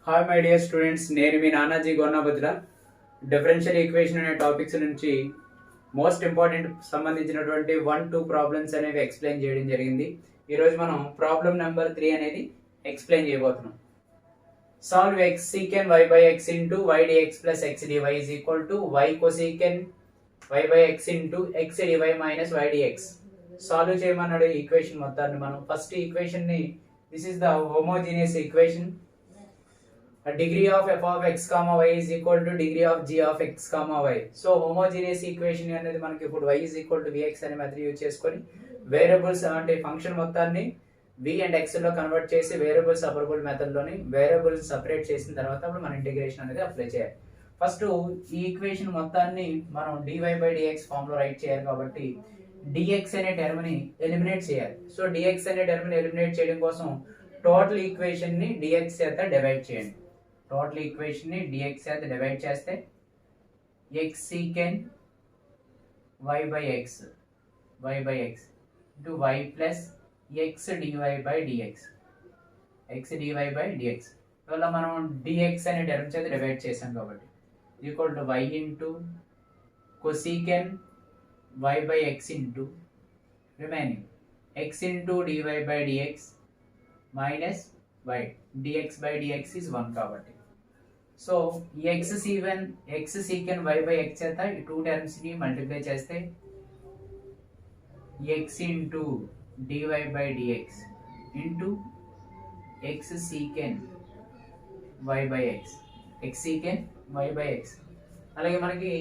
Hi my dear students, నేను మీ Nanaji గోన్నాభద్ర. Differential equation అనే topics నుంచి మోస్ట్ ఇంపార్టెంట్ సంబంధించినటువంటి 1-2 ప్రాబ్లమ్స్ అనేవి ఎక్స్ప్లెయిన్ చేయడం జరిగింది. ఈరోజు మనం ప్రాబ్లం నెంబర్ 3 అనేది ఎక్స్ప్లెయిన్ చేయబోతున్నాం. Solve x secant y by x into y dx plus x dy is equal to y cosecant y by x into x dy minus y dx. Solve చేయమన్నాడు ఈ equation మొత్తాన్ని. మనం first equation ని, this is the homogeneous equation. Degree of f of x comma y is equal to degree of g of x comma y. So homogeneous equation అనేది మనకి ఇప్పుడు y is equal to vx అనే method use చేసుకొని variables అంటే function మొత్తాన్ని v and x లో convert చేసి variable separable method లోని వేరియబుల్స్ సెపరేట్ చేసిన తర్వాత అప్పుడు మనం ఇంటిగ్రేషన్ అనేది అప్లై చేయాలి. ఫస్ట్ ఈ ఈక్వేషన్ మొత్తాన్ని మనం dy by dx ఫామ్ లో రైట్ చేయాలి కాబట్టి dx అనే టర్మ్ ని ఎలిమినేట్ చేయాలి. సో dx అనే టర్మ్ ని ఎలిమినేట్ చేయడం కోసం టోటల్ ఈక్వేషన్ ని dx చేత డివైడ్ చేయండి. టోటల్ ఈక్వేషన్ ని dx చేత డివైడ్ చేస్తే x secant y by x into y plus x dy by dx ఇవాళ మనం dx అనే టర్మ్ చేత డివైడ్ చేసాం కాబట్టి equal to y into cosecant y by x into remaining x into dy by dx minus y dx by dx is 1 కాబట్టి so x secant y by x చేత ఈ two terms ని multiply చేస్తే x into dy by dx into x secant y by x అలాగే మనకి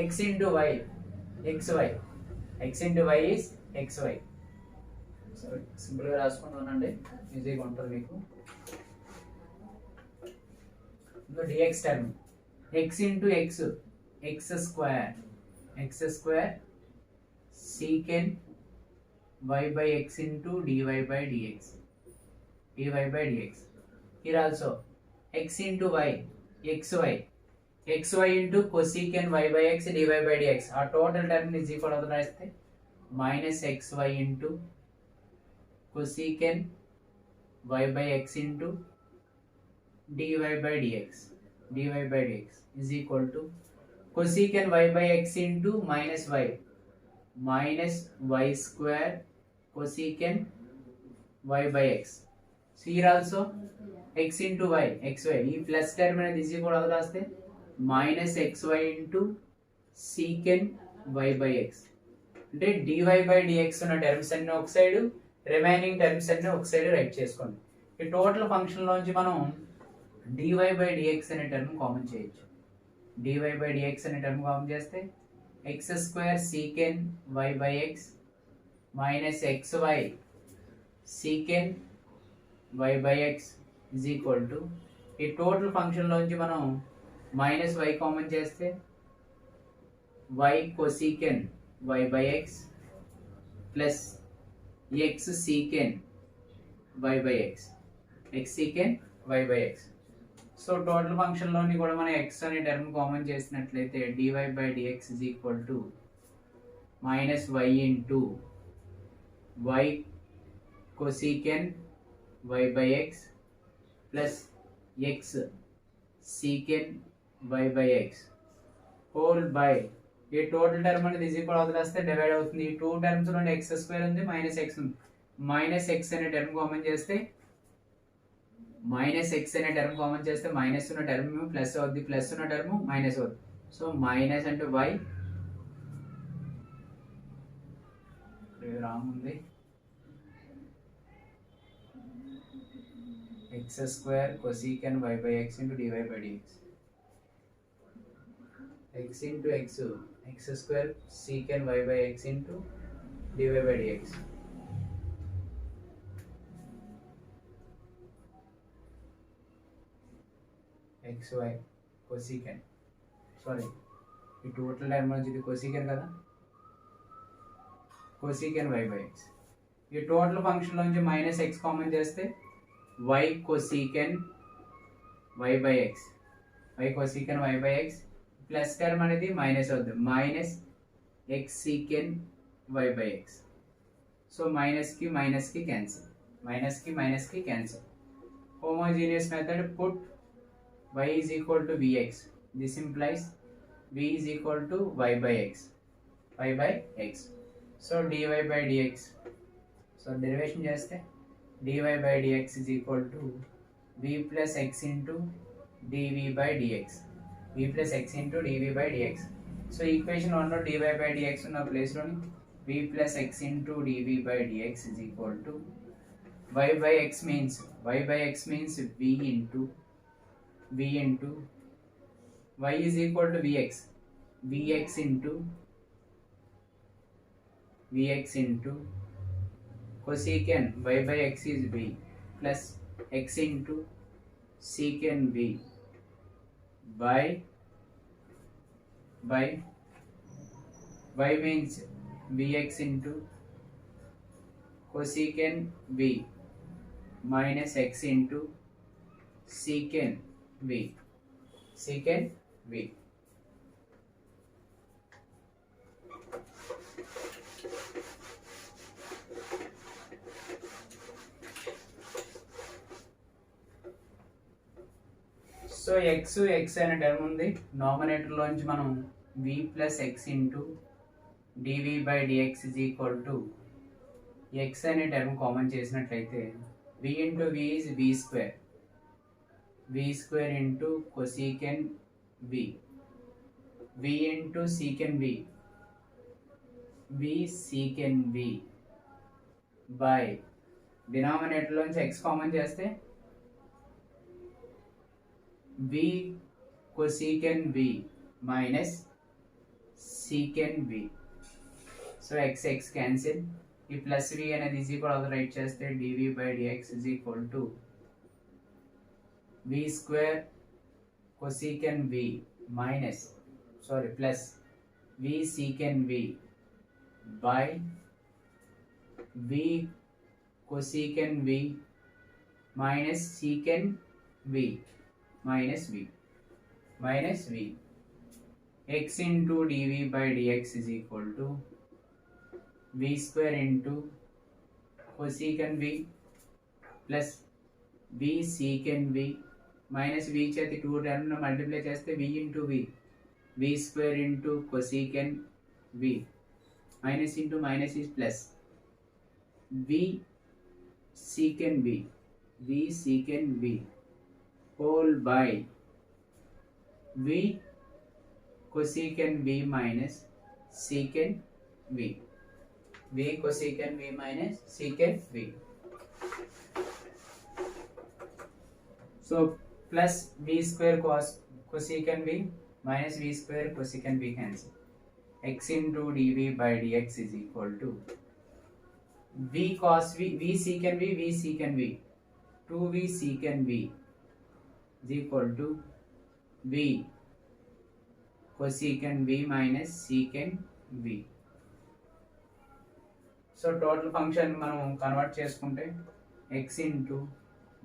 x into y xy is xy. So simple గా రాసుకుంటానండి, ఈజీగా ఉంటుంది మీకు. dx term x into x square secant y by x into dy by dx. Here also x into y xy into cosecant y by x dy by dx. ఆ total term is equal to రాస్తే minus xy into cosecant y by x into dy by dx is equal to cosecant y by x into minus y square cosecant y by x. So here also x into y xy ఈ plus term అనేది is equal to రాస్తే minus xy into secant y by x. అంటే dy by dx ఉన్న terms అన్ని ఒక side, remaining terms అన్ని ఒక side right చేసుకోండి. ఈ టోటల్ ఫంక్షన్ లోంచి మనం dy by dx అనే టర్మ్ కామన్ చేయొచ్చు. dy by dx అనే టర్మ్ కామన్ చేస్తే x square secant y by x minus xy secant y by x is equal to ఈ టోటల్ ఫంక్షన్ లోంచి మనం మైనస్ y కామన్ చేస్తే y cosecant y by x plus x secant y by x secant y by x. So total function లోని కూడా మనం x అనే term common చేసినట్లయితే dy by dx is equal to minus y into y cosecant y by x plus x secant y by x whole by ఈ total term అనేది is equal to రాస్తే divide అవుతుంది. ఈ two terms నుండి x square ఉంది, minus x ఉంది. Minus x అనే term common చేస్తే మైనస్ మైనస్ ఉన్న టర్మ్ ప్లస్ అవుద్ది, ప్లస్ ఉన్న టర్మ్ మైనస్ అవుద్ది. సో మైనస్ అంటే y రాంగ్ ఉంది, x square cosecant y by x into dy by dx x into x square secant y by x into dy by dx xy cosecant, sorry ఈ total term నుంచి ఇది cosecant కదా, cosecant y by x. ఈ total function నుంచి minus x common చేస్తే y cosecant y by x plus term అనేది minus అవుతుంది, minus x secant y by x. So minus కి మైనస్ కి cancel, homogeneous method, put y is equal to vx. This implies v is equal to y by x. So dy by dx. So derivation చేస్తే dy by dx is equal to v plus x into dv by dx. v plus x into dv by dx. So equation 1 లో dy by dx ఉన్న place లోని v plus x into dv by dx is equal to y by x means v into y is equal to vx into cosecant y by x is v plus x into secant v by y means vx into cosecant v minus x into secant v. So x అనే term ఉంది, nominator లోంచి మనం v plus x into dv by dx is equal to x అనే term common చేసినట్లయితే v into v is v square into cosecant v into secant v secant v by denominator లోంచి x common చేస్తే v cosecant v minus secant v. So x cancel. ఈ plus v అనేది is equal అవుతుంది, right చేస్తే dv by dx is equal to v square cosecant v minus plus v secant v by v cosecant v minus secant v minus v. X into dv by dx is equal to v square into cosecant v plus v secant v minus v చేతి 2 term multiply చేస్తే v into v square into cosecant v minus into minus is plus v secant v whole by v cosecant v minus secant v cosecant v minus secant v. So plus v square cosecant v minus v square cosecant v cancel. X into dv by dx is equal to v cos v secant v 2v secant v is equal to v cosecant v minus secant v. So total function మనం convert చేసుకుంటే x into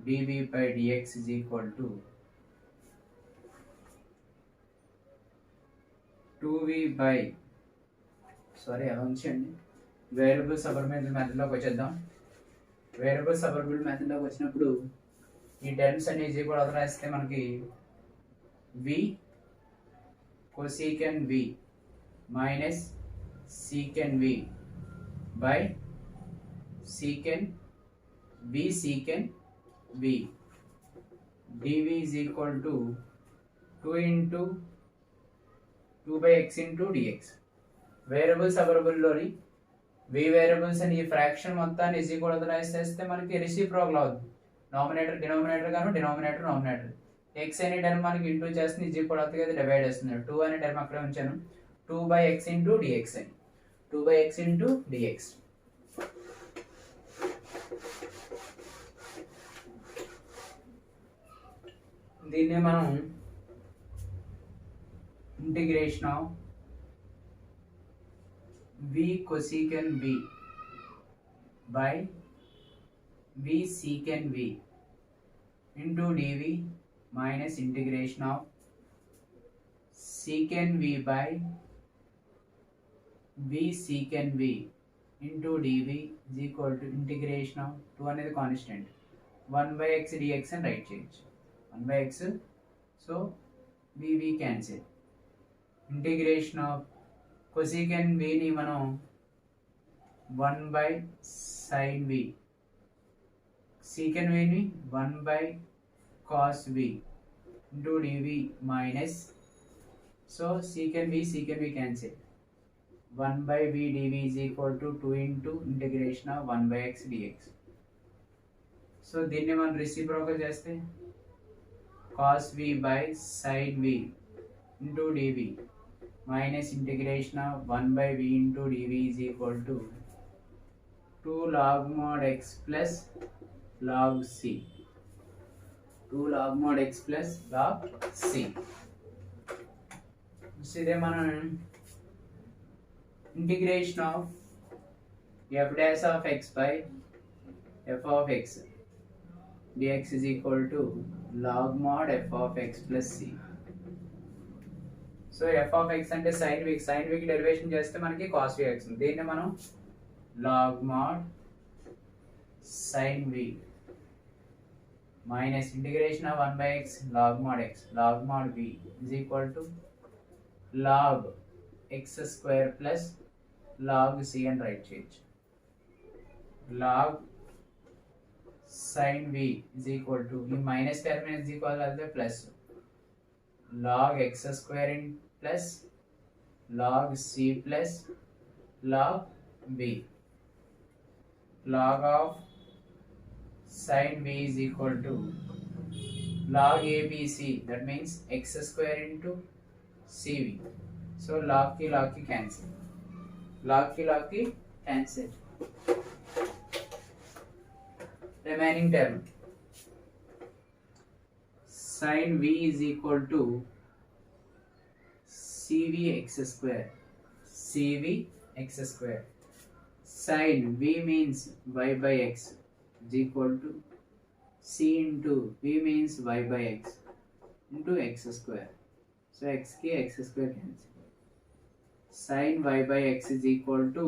dv by dx is equal to 2v by అలా ఉంచండి. Variable సబర్బిల్ మెథడ్లోకి వచ్చేద్దాం. Variable సబర్బిల్ మెథడ్లోకి వచ్చినప్పుడు ఈ terms అన్ని easy కూడా రాస్తే మనకి v cosecant v minus secant v by secant v dv is equal to 2 into 2 by x into dx. Variable separable లోని v వేరియబుల్స్ అని ఈ ఫ్రాక్షన్ మొత్తాన్ని ఈజీ కూడా రాస్తే మనకి రెసిప్రోకల్ అవుతుంది. నామినేటర్ డినామినేటర్ గాను డినామినేటర్ నామినేటర్. x అనే టర్మ్ మనకి ఇంటూ చేస్తుంది, ఈజ్ ఈక్వల్ అవుతుంది కదా, డివైడ్ చేస్తుంది. 2 అనే టర్మ్ అక్కడ ఉంచాను, 2 by x into dx అని 2 by x into dx. దీన్ని మనం integration of v cosecant v by v secant v into dv minus integration of secant v by v secant v into dv is equal to integration of 2 అనేది constant 1 by x dx and write change 1 by x. So v cancel. Integration of cosecant v ni మనం 1 by sin v, secant v ni 1 by cos v into dv minus, so secant v cancel, 1 by v dv is equal to 2 into integration of 1 by x dx. So దీన్ని మనం reciprocal చేస్తే cos v by sin v into dv minus integration of 1 by v into dv is equal to 2 log mod x plus log c, 2 log mod x plus log c. ఇదే మనం integration of f dash of x by f of x dx is equal to log mod f of x plus c. So f of x అంటే sin v కి derivation చేస్తే మనకి cos v x ఉంది. దీన్ని మనం log mod sin v minus integration of 1 by x log mod v is equal to log x square plus log c and right change. Log sin v is equal to ఈ minus term is equal to plus log x square in plus log c plus log v. Log of sin v is equal to log abc, that means x square into cv. So log ki cancel, log ki cancel. Remaining term sin v is equal to cv x square, cv x square. Sin v means y by x is equal to c into v means y by x into x square. So x square cancel. Sin y by x is equal to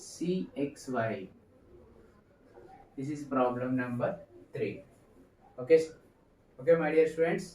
cxy. This is problem number 3. Okay, my dear students.